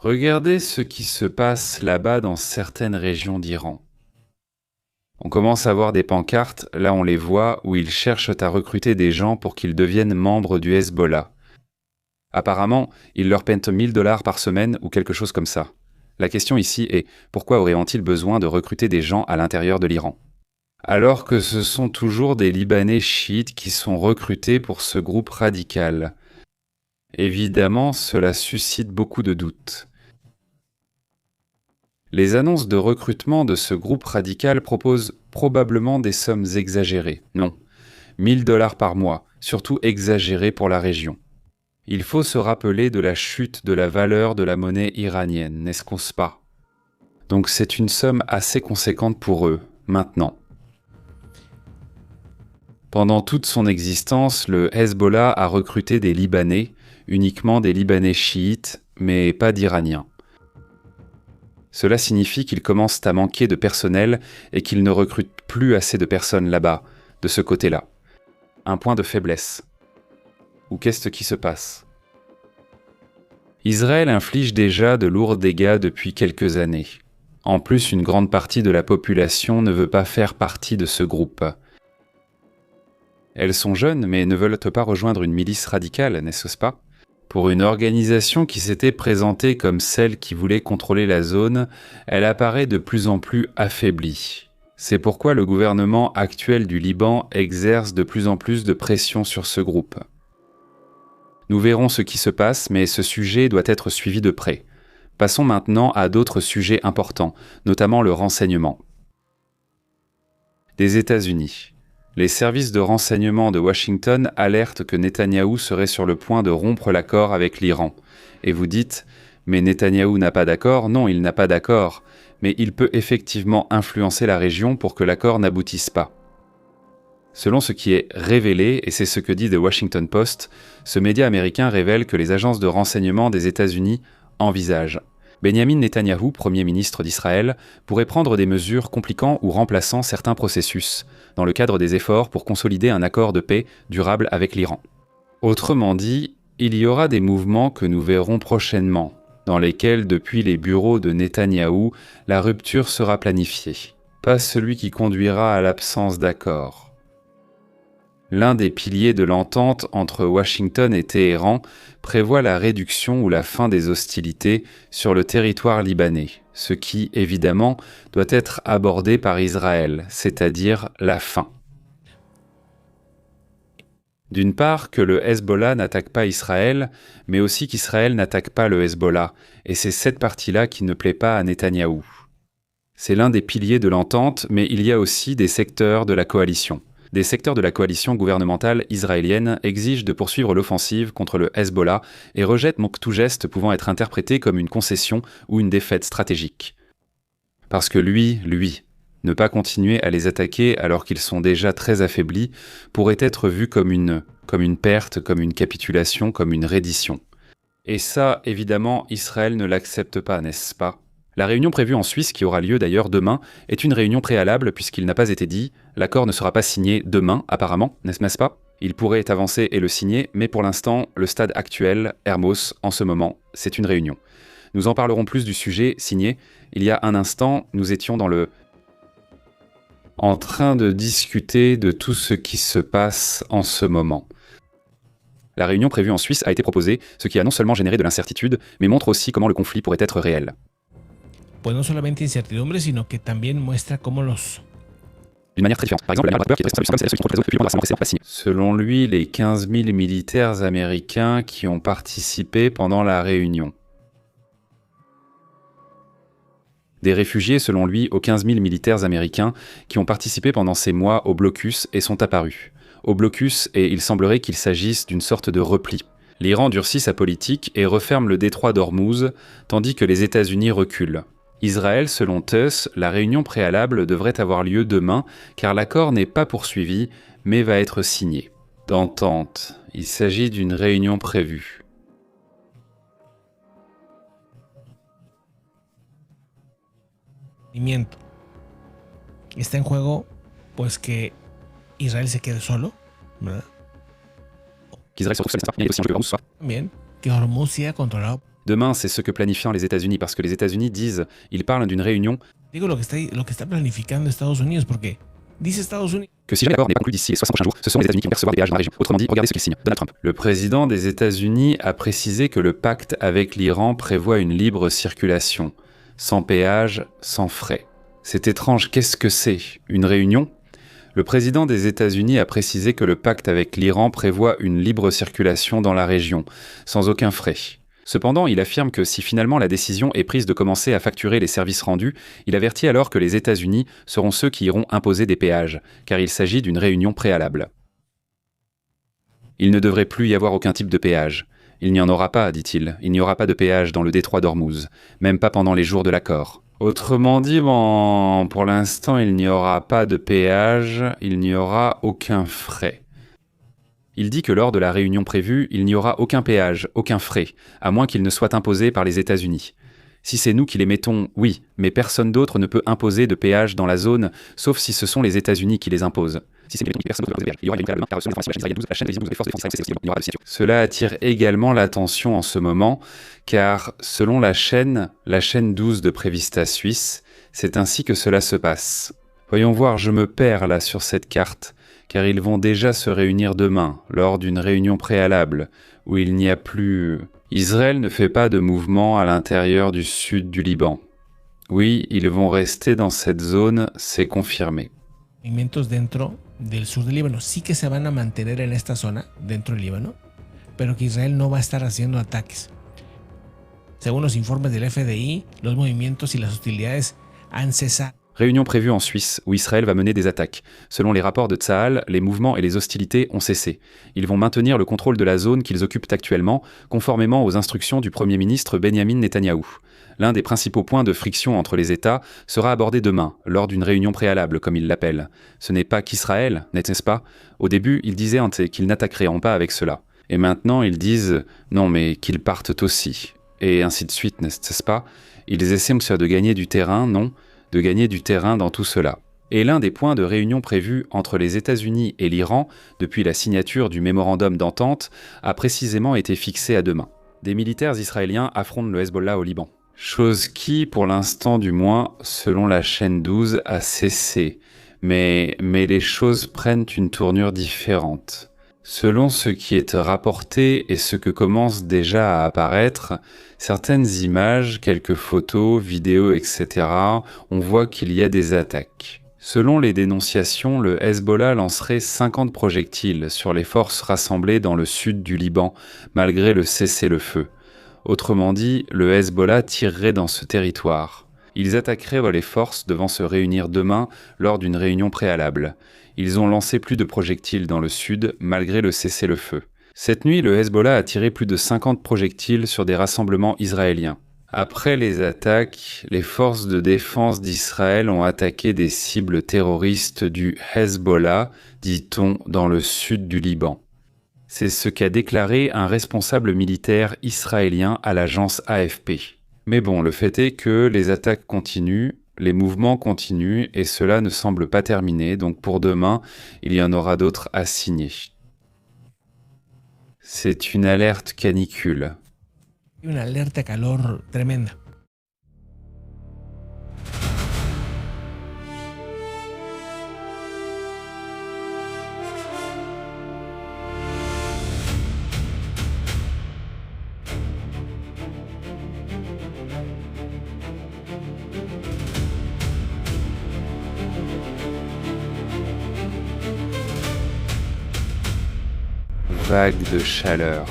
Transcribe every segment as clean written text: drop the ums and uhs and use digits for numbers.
Regardez ce qui se passe là-bas dans certaines régions d'Iran. On commence à voir des pancartes, là on les voit, où ils cherchent à recruter des gens pour qu'ils deviennent membres du Hezbollah. Apparemment, ils leur paient 1 000 $ par semaine ou quelque chose comme ça. La question ici est, pourquoi auraient-ils besoin de recruter des gens à l'intérieur de l'Iran ? Alors que ce sont toujours des Libanais chiites qui sont recrutés pour ce groupe radical. Évidemment, cela suscite beaucoup de doutes. Les annonces de recrutement de ce groupe radical proposent probablement des sommes exagérées. Non, 1 000 $ par mois, surtout exagérées pour la région. Il faut se rappeler de la chute de la valeur de la monnaie iranienne, n'est-ce pas ? Donc c'est une somme assez conséquente pour eux, maintenant. Pendant toute son existence, le Hezbollah a recruté des Libanais, uniquement des Libanais chiites, mais pas d'Iraniens. Cela signifie qu'ils commencent à manquer de personnel et qu'ils ne recrutent plus assez de personnes là-bas, de ce côté-là. Un point de faiblesse. Ou qu'est-ce qui se passe ? Israël inflige déjà de lourds dégâts depuis quelques années. En plus, une grande partie de la population ne veut pas faire partie de ce groupe. Elles sont jeunes, mais ne veulent pas rejoindre une milice radicale, n'est-ce pas ? Pour une organisation qui s'était présentée comme celle qui voulait contrôler la zone, elle apparaît de plus en plus affaiblie. C'est pourquoi le gouvernement actuel du Liban exerce de plus en plus de pression sur ce groupe. Nous verrons ce qui se passe, mais ce sujet doit être suivi de près. Passons maintenant à d'autres sujets importants, notamment le renseignement. Des États-Unis. Les services de renseignement de Washington alertent que Netanyahou serait sur le point de rompre l'accord avec l'Iran. Et vous dites, mais Netanyahou n'a pas d'accord ? Non, il n'a pas d'accord. Mais il peut effectivement influencer la région pour que l'accord n'aboutisse pas. Selon ce qui est révélé, et c'est ce que dit The Washington Post, ce média américain révèle que les agences de renseignement des États-Unis envisagent. Benjamin Netanyahou, Premier ministre d'Israël, pourrait prendre des mesures compliquant ou remplaçant certains processus, dans le cadre des efforts pour consolider un accord de paix durable avec l'Iran. Autrement dit, il y aura des mouvements que nous verrons prochainement, dans lesquels, depuis les bureaux de Netanyahou, la rupture sera planifiée, pas celui qui conduira à l'absence d'accord. L'un des piliers de l'entente entre Washington et Téhéran prévoit la réduction ou la fin des hostilités sur le territoire libanais, ce qui, évidemment, doit être abordé par Israël, c'est-à-dire la fin. D'une part, que le Hezbollah n'attaque pas Israël, mais aussi qu'Israël n'attaque pas le Hezbollah, et c'est cette partie-là qui ne plaît pas à Netanyahou. C'est l'un des piliers de l'entente, mais il y a aussi des secteurs de la coalition. Des secteurs de la coalition gouvernementale israélienne exigent de poursuivre l'offensive contre le Hezbollah et rejettent donc tout geste pouvant être interprété comme une concession ou une défaite stratégique. Parce que ne pas continuer à les attaquer alors qu'ils sont déjà très affaiblis pourrait être vu comme une perte, comme une capitulation, comme une reddition. Et ça, évidemment, Israël ne l'accepte pas, n'est-ce pas ? La réunion prévue en Suisse, qui aura lieu d'ailleurs demain, est une réunion préalable puisqu'il n'a pas été dit « l'accord ne sera pas signé demain, apparemment, n'est-ce pas ?» Il pourrait avancer et le signer, mais pour l'instant, le stade actuel, Hermos, en ce moment, c'est une réunion. Nous en parlerons plus du sujet signé. Il y a un instant, nous étions en train de discuter de tout ce qui se passe en ce moment. La réunion prévue en Suisse a été proposée, ce qui a non seulement généré de l'incertitude, mais montre aussi comment le conflit pourrait être réel. Pues no solamente incertidumbre, sino que también muestra cómo los... D'une manière très différente. Par exemple, la peur qui est très comme celle qui contrôle les autres depuis longtemps va s'en Selon lui, les 15 000 militaires américains qui ont participé pendant la réunion. Des réfugiés, selon lui, aux 15 000 militaires américains qui ont participé pendant ces mois au blocus et sont apparus. Au blocus, et il semblerait qu'il s'agisse d'une sorte de repli. L'Iran durcit sa politique et referme le détroit d'Ormuz, tandis que les États-Unis reculent. Israël, selon TUS, la réunion préalable devrait avoir lieu demain, car l'accord n'est pas poursuivi, mais va être signé. D'entente, il s'agit d'une réunion prévue. Está en juego, pues que Israel se quede solo, ¿verdad? Qu'Israël se retrouve seul, n'est-ce pas ? Il y a aussi un jeu de Hormuz, Bien, que Hormuz sea controlado Demain, c'est ce que planifient les États-Unis, parce que les États-Unis disent, ils parlent d'une réunion Digo lo que está planificando Estados Unidos, porque dice Estados Unidos que si jamais l'accord n'est pas conclu d'ici les 60 prochains jours, ce sont les États-Unis qui vont percevoir des péages dans la région. Autrement dit, regardez ce qu'ils signent. Donald Trump. Le président des États-Unis a précisé que le pacte avec l'Iran prévoit une libre circulation, sans péage, sans frais. C'est étrange, qu'est-ce que c'est? Une réunion? Le président des États-Unis a précisé que le pacte avec l'Iran prévoit une libre circulation dans la région, sans aucun frais. Cependant, il affirme que si finalement la décision est prise de commencer à facturer les services rendus, il avertit alors que les États-Unis seront ceux qui iront imposer des péages, car il s'agit d'une réunion préalable. Il ne devrait plus y avoir aucun type de péage. Il n'y en aura pas, dit-il. Il n'y aura pas de péage dans le détroit d'Ormuz, même pas pendant les jours de l'accord. Autrement dit, pour l'instant, il n'y aura pas de péage, il n'y aura aucun frais. Il dit que lors de la réunion prévue, il n'y aura aucun péage, aucun frais, à moins qu'il ne soit imposé par les États-Unis. Si c'est nous qui les mettons, oui, mais personne d'autre ne peut imposer de péage dans la zone, sauf si ce sont les États-Unis qui les imposent. Si c'est personne d'autre, il y aura la reçu la chaîne des forces de défense israéliennes, il y aura de signature. Cela attire également l'attention en ce moment, car selon la chaîne 12 de Prévista Suisse, c'est ainsi que cela se passe. Voyons voir, je me perds là sur cette carte, car ils vont déjà se réunir demain, lors d'une réunion préalable, où il n'y a plus... Israël ne fait pas de mouvement à l'intérieur du sud du Liban. Oui, ils vont rester dans cette zone, c'est confirmé. movimientos dentro del sur del Líbano sí que se van a mantener en esta zona, dentro del Líbano, pero que Israel no va a estar haciendo ataques. Según los informes del FDI, los movimientos y las hostilidades han cesado. Réunion prévue en Suisse, où Israël va mener des attaques. Selon les rapports de Tsahal, les mouvements et les hostilités ont cessé. Ils vont maintenir le contrôle de la zone qu'ils occupent actuellement, conformément aux instructions du Premier ministre Benyamin Netanyahou. L'un des principaux points de friction entre les États sera abordé demain, lors d'une réunion préalable, comme ils l'appellent. Ce n'est pas qu'Israël, n'est-ce pas? Au début, ils disaient qu'ils n'attaqueraient pas avec cela. Et maintenant, ils disent « non, mais qu'ils partent aussi ». Et ainsi de suite, n'est-ce pas? Ils essaient de gagner du terrain, non? De gagner du terrain dans tout cela. Et l'un des points de réunion prévus entre les États-Unis et l'Iran, depuis la signature du mémorandum d'entente, a précisément été fixé à demain. Des militaires israéliens affrontent le Hezbollah au Liban. Chose qui, pour l'instant du moins, selon la chaîne 12, a cessé. Mais les choses prennent une tournure différente. Selon ce qui est rapporté et ce que commence déjà à apparaître, certaines images, quelques photos, vidéos, etc., on voit qu'il y a des attaques. Selon les dénonciations, le Hezbollah lancerait 50 projectiles sur les forces rassemblées dans le sud du Liban, malgré le cessez-le-feu. Autrement dit, le Hezbollah tirerait dans ce territoire. Ils attaqueraient les forces devant se réunir demain lors d'une réunion préalable. Ils ont lancé plus de projectiles dans le sud, malgré le cessez-le-feu. Cette nuit, le Hezbollah a tiré plus de 50 projectiles sur des rassemblements israéliens. Après les attaques, les forces de défense d'Israël ont attaqué des cibles terroristes du Hezbollah, dit-on, dans le sud du Liban. C'est ce qu'a déclaré un responsable militaire israélien à l'agence AFP. Mais bon, le fait est que les attaques continuent, les mouvements continuent et cela ne semble pas terminé, donc pour demain, il y en aura d'autres à signer. C'est une alerte canicule. Une alerta calor tremenda. Vague de chaleur.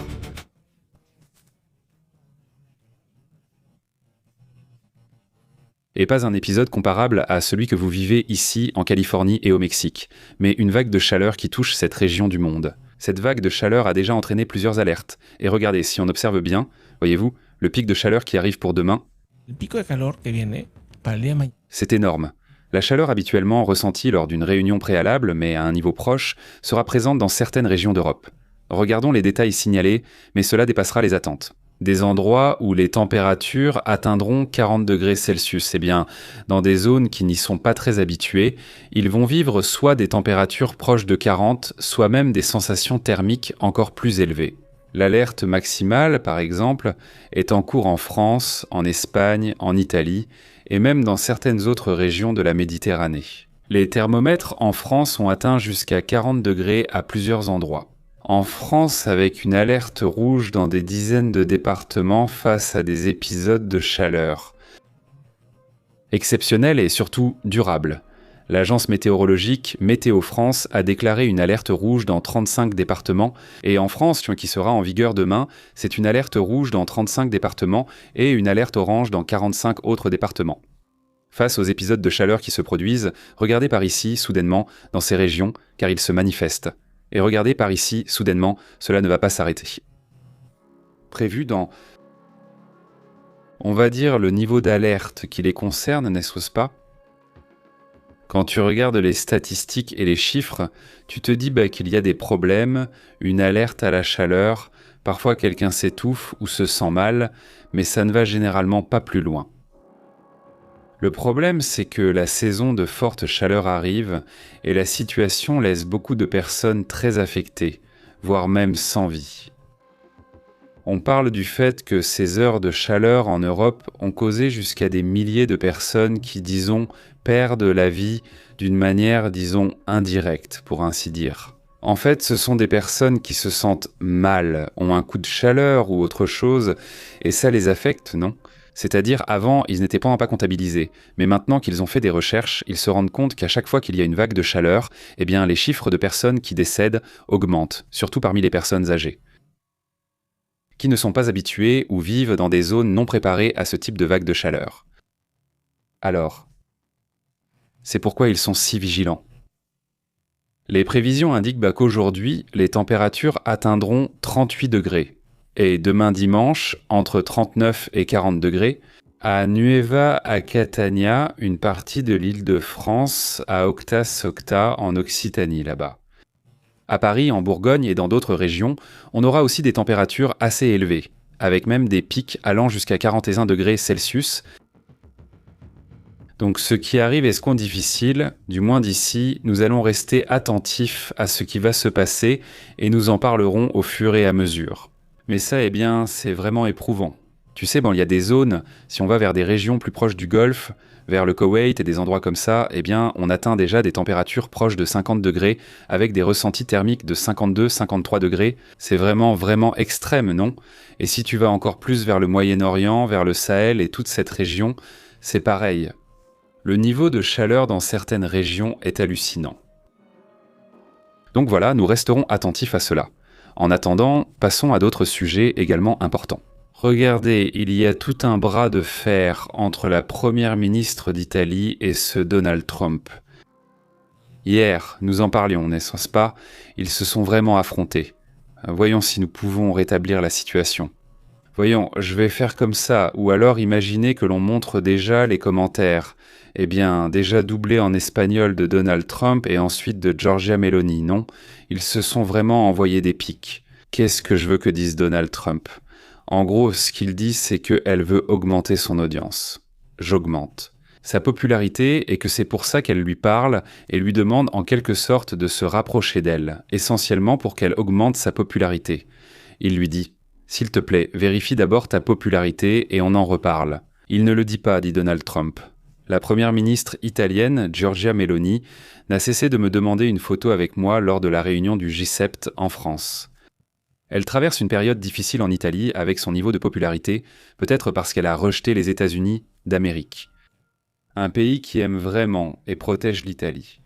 Et pas un épisode comparable à celui que vous vivez ici, en Californie et au Mexique, mais une vague de chaleur qui touche cette région du monde. Cette vague de chaleur a déjà entraîné plusieurs alertes. Et regardez, si on observe bien, voyez-vous, le pic de chaleur qui arrive pour demain, c'est énorme. La chaleur habituellement ressentie lors d'une réunion préalable, mais à un niveau proche, sera présente dans certaines régions d'Europe. Regardons les détails signalés, mais cela dépassera les attentes. Des endroits où les températures atteindront 40 degrés Celsius. Eh bien, dans des zones qui n'y sont pas très habituées, ils vont vivre soit des températures proches de 40, soit même des sensations thermiques encore plus élevées. L'alerte maximale, par exemple, est en cours en France, en Espagne, en Italie et même dans certaines autres régions de la Méditerranée. Les thermomètres en France ont atteint jusqu'à 40 degrés à plusieurs endroits. En France, avec une alerte rouge dans des dizaines de départements face à des épisodes de chaleur. Exceptionnel et surtout durable. L'agence météorologique Météo France a déclaré une alerte rouge dans 35 départements et en France, qui sera en vigueur demain, c'est une alerte rouge dans 35 départements et une alerte orange dans 45 autres départements. Face aux épisodes de chaleur qui se produisent, regardez par ici, soudainement, dans ces régions, car ils se manifestent. Et regardez par ici, soudainement, cela ne va pas s'arrêter. Prévu dans, on va dire, le niveau d'alerte qui les concerne, n'est-ce pas ? Quand tu regardes les statistiques et les chiffres, tu te dis qu'il y a des problèmes, une alerte à la chaleur, parfois quelqu'un s'étouffe ou se sent mal, mais ça ne va généralement pas plus loin. Le problème, c'est que la saison de forte chaleur arrive et la situation laisse beaucoup de personnes très affectées, voire même sans vie. On parle du fait que ces heures de chaleur en Europe ont causé jusqu'à des milliers de personnes qui, disons, perdent la vie d'une manière, disons, indirecte, pour ainsi dire. En fait, ce sont des personnes qui se sentent mal, ont un coup de chaleur ou autre chose, et ça les affecte, non ? C'est-à-dire, avant, ils n'étaient pas comptabilisés, mais maintenant qu'ils ont fait des recherches, ils se rendent compte qu'à chaque fois qu'il y a une vague de chaleur, eh bien, les chiffres de personnes qui décèdent augmentent, surtout parmi les personnes âgées, qui ne sont pas habitués ou vivent dans des zones non préparées à ce type de vague de chaleur. Alors, c'est pourquoi ils sont si vigilants. Les prévisions indiquent qu'aujourd'hui, les températures atteindront 38 degrés, et demain dimanche, entre 39 et 40 degrés, à Nueva à Catania, une partie de l'île de France, à Octa Socta, en Occitanie, là-bas. À Paris, en Bourgogne et dans d'autres régions, on aura aussi des températures assez élevées, avec même des pics allant jusqu'à 41 degrés Celsius. Donc ce qui arrive est difficile, du moins d'ici, nous allons rester attentifs à ce qui va se passer et nous en parlerons au fur et à mesure. Mais ça, c'est vraiment éprouvant. Tu sais, il y a des zones, si on va vers des régions plus proches du Golfe, vers le Koweït et des endroits comme ça, on atteint déjà des températures proches de 50 degrés, avec des ressentis thermiques de 52-53 degrés. C'est vraiment, vraiment extrême, non ? Et si tu vas encore plus vers le Moyen-Orient, vers le Sahel et toute cette région, c'est pareil. Le niveau de chaleur dans certaines régions est hallucinant. Donc voilà, nous resterons attentifs à cela. En attendant, passons à d'autres sujets également importants. Regardez, il y a tout un bras de fer entre la première ministre d'Italie et ce Donald Trump. Hier, nous en parlions, n'est-ce pas ? Ils se sont vraiment affrontés. Voyons si nous pouvons rétablir la situation. Voyons, je vais faire comme ça, ou alors imaginez que l'on montre déjà les commentaires. Déjà doublé en espagnol de Donald Trump et ensuite de Giorgia Meloni, non ? Ils se sont vraiment envoyés des pics. Qu'est-ce que je veux que dise Donald Trump ? En gros, ce qu'il dit, c'est qu'elle veut augmenter son audience. J'augmente. Sa popularité, et que c'est pour ça qu'elle lui parle et lui demande en quelque sorte de se rapprocher d'elle, essentiellement pour qu'elle augmente sa popularité. Il lui dit « S'il te plaît, vérifie d'abord ta popularité et on en reparle. » Il ne le dit pas, dit Donald Trump. La première ministre italienne, Giorgia Meloni, n'a cessé de me demander une photo avec moi lors de la réunion du G7 en France. Elle traverse une période difficile en Italie avec son niveau de popularité, peut-être parce qu'elle a rejeté les États-Unis d'Amérique. Un pays qui aime vraiment et protège l'Italie.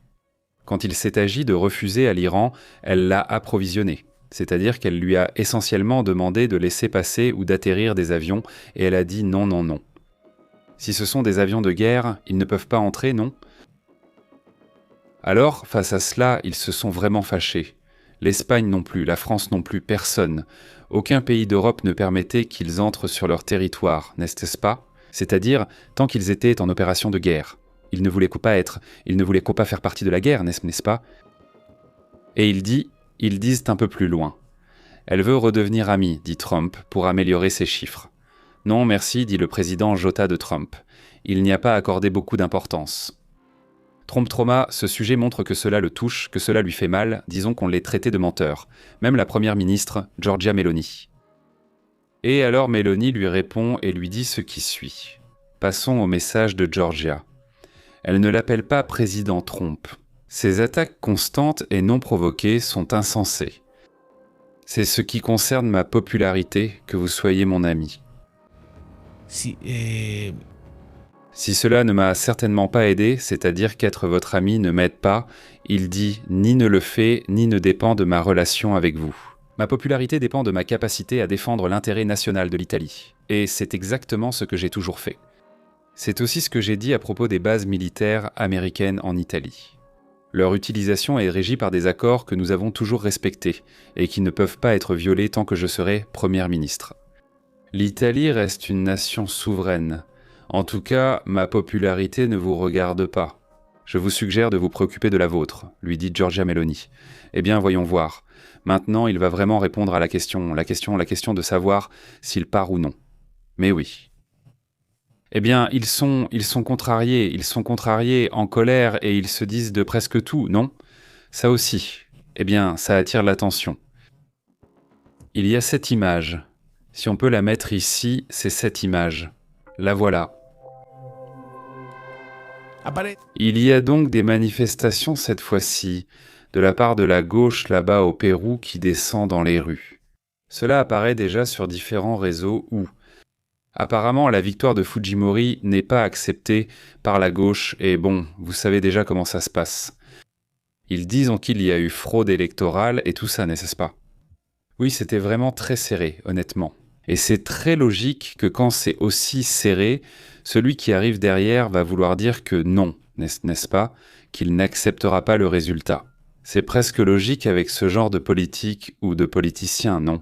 Quand il s'est agi de refuser à l'Iran, elle l'a approvisionné. C'est-à-dire qu'elle lui a essentiellement demandé de laisser passer ou d'atterrir des avions, et elle a dit non, non, non. Si ce sont des avions de guerre, ils ne peuvent pas entrer, non ? Alors, face à cela, ils se sont vraiment fâchés. L'Espagne non plus, la France non plus, personne. Aucun pays d'Europe ne permettait qu'ils entrent sur leur territoire, n'est-ce pas ? C'est-à-dire, tant qu'ils étaient en opération de guerre. Ils ne voulaient pas faire partie de la guerre, n'est-ce pas ? Et ils disent un peu plus loin. Elle veut redevenir amie, dit Trump, pour améliorer ses chiffres. Non, merci, dit le président Jota de Trump. Il n'y a pas accordé beaucoup d'importance. Trompe Trauma, ce sujet montre que cela le touche, que cela lui fait mal, disons qu'on l'ait traité de menteur. Même la première ministre, Giorgia Meloni. Et alors Meloni lui répond et lui dit ce qui suit. Passons au message de Giorgia. Elle ne l'appelle pas président Trump. Ces attaques constantes et non provoquées sont insensées. C'est ce qui concerne ma popularité que vous soyez mon ami. Si, Si cela ne m'a certainement pas aidé, c'est-à-dire qu'être votre ami ne m'aide pas, il dit ni ne le fait, ni ne dépend de ma relation avec vous. Ma popularité dépend de ma capacité à défendre l'intérêt national de l'Italie. Et c'est exactement ce que j'ai toujours fait. C'est aussi ce que j'ai dit à propos des bases militaires américaines en Italie. Leur utilisation est régie par des accords que nous avons toujours respectés et qui ne peuvent pas être violés tant que je serai Premier ministre. L'Italie reste une nation souveraine. En tout cas, ma popularité ne vous regarde pas. Je vous suggère de vous préoccuper de la vôtre, lui dit Giorgia Meloni. Eh bien, voyons voir. Maintenant, il va vraiment répondre à la question de savoir s'il part ou non. Mais oui. Eh bien, ils sont contrariés, en colère, et ils se disent de presque tout, non? Ça aussi. Eh bien, ça attire l'attention. Il y a cette image. Si on peut la mettre ici, c'est cette image. La voilà. Il y a donc des manifestations cette fois-ci, de la part de la gauche là-bas au Pérou qui descend dans les rues. Cela apparaît déjà sur différents réseaux où, apparemment, la victoire de Fujimori n'est pas acceptée par la gauche et bon, vous savez déjà comment ça se passe. Ils disent qu'il y a eu fraude électorale et tout ça, n'est-ce pas? Oui, c'était vraiment très serré, honnêtement. Et c'est très logique que quand c'est aussi serré, celui qui arrive derrière va vouloir dire que non, n'est-ce pas, qu'il n'acceptera pas le résultat. C'est presque logique avec ce genre de politique ou de politicien, non?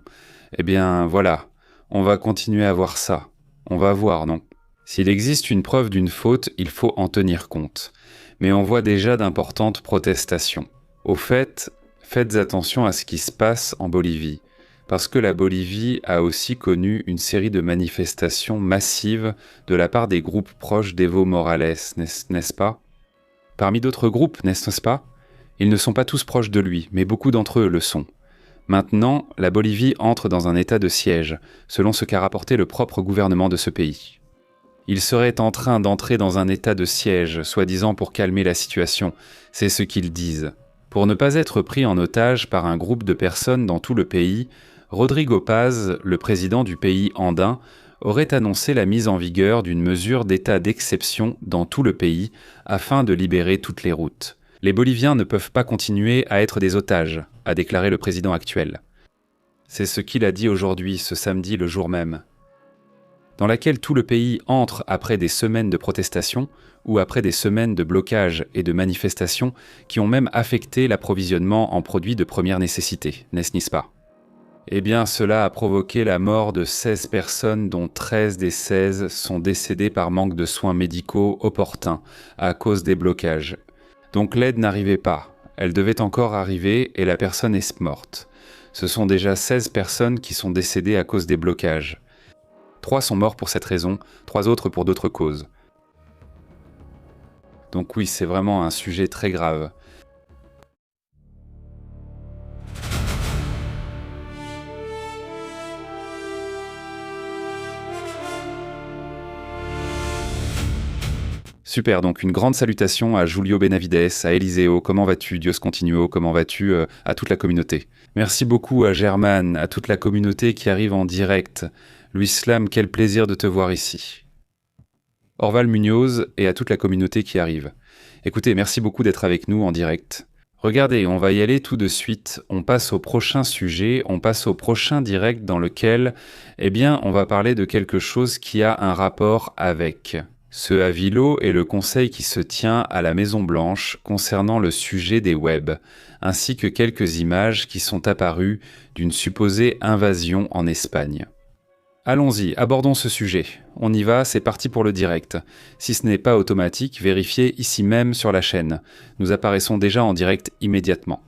Eh bien, voilà, on va continuer à voir ça. On va voir, non? S'il existe une preuve d'une faute, il faut en tenir compte. Mais on voit déjà d'importantes protestations. Au fait, faites attention à ce qui se passe en Bolivie. Parce que la Bolivie a aussi connu une série de manifestations massives de la part des groupes proches d'Evo Morales, n'est-ce pas? Parmi d'autres groupes, n'est-ce pas? Ils ne sont pas tous proches de lui, mais beaucoup d'entre eux le sont. Maintenant, la Bolivie entre dans un état de siège, selon ce qu'a rapporté le propre gouvernement de ce pays. Il serait en train d'entrer dans un état de siège, soi-disant pour calmer la situation, c'est ce qu'ils disent. Pour ne pas être pris en otage par un groupe de personnes dans tout le pays, Rodrigo Paz, le président du pays andin, aurait annoncé la mise en vigueur d'une mesure d'état d'exception dans tout le pays afin de libérer toutes les routes. Les Boliviens ne peuvent pas continuer à être des otages, a déclaré le président actuel. C'est ce qu'il a dit aujourd'hui, ce samedi, le jour même. Dans laquelle tout le pays entre après des semaines de protestations ou après des semaines de blocage et de manifestations qui ont même affecté l'approvisionnement en produits de première nécessité, n'est-ce pas? Eh bien, cela a provoqué la mort de 16 personnes dont 13 des 16 sont décédées par manque de soins médicaux opportuns à cause des blocages. Donc l'aide n'arrivait pas, elle devait encore arriver et la personne est morte. Ce sont déjà 16 personnes qui sont décédées à cause des blocages. 3 sont morts pour cette raison, 3 autres pour d'autres causes. Donc oui, c'est vraiment un sujet très grave. Super, donc une grande salutation à Julio Benavides, à Eliseo, comment vas-tu, Dios Continuo, comment vas-tu, à toute la communauté. Merci beaucoup à German, à toute la communauté qui arrive en direct. Louis Slam, quel plaisir de te voir ici. Orval Munoz et à toute la communauté qui arrive. Écoutez, merci beaucoup d'être avec nous en direct. Regardez, on va y aller tout de suite, on passe au prochain sujet, on passe au prochain direct dans lequel, eh bien, on va parler de quelque chose qui a un rapport avec ce Avilo et le conseil qui se tient à la Maison-Blanche concernant le sujet des webs, ainsi que quelques images qui sont apparues d'une supposée invasion en Espagne. Allons-y, abordons ce sujet. On y va, c'est parti pour le direct. Si ce n'est pas automatique, vérifiez ici même sur la chaîne. Nous apparaissons déjà en direct immédiatement.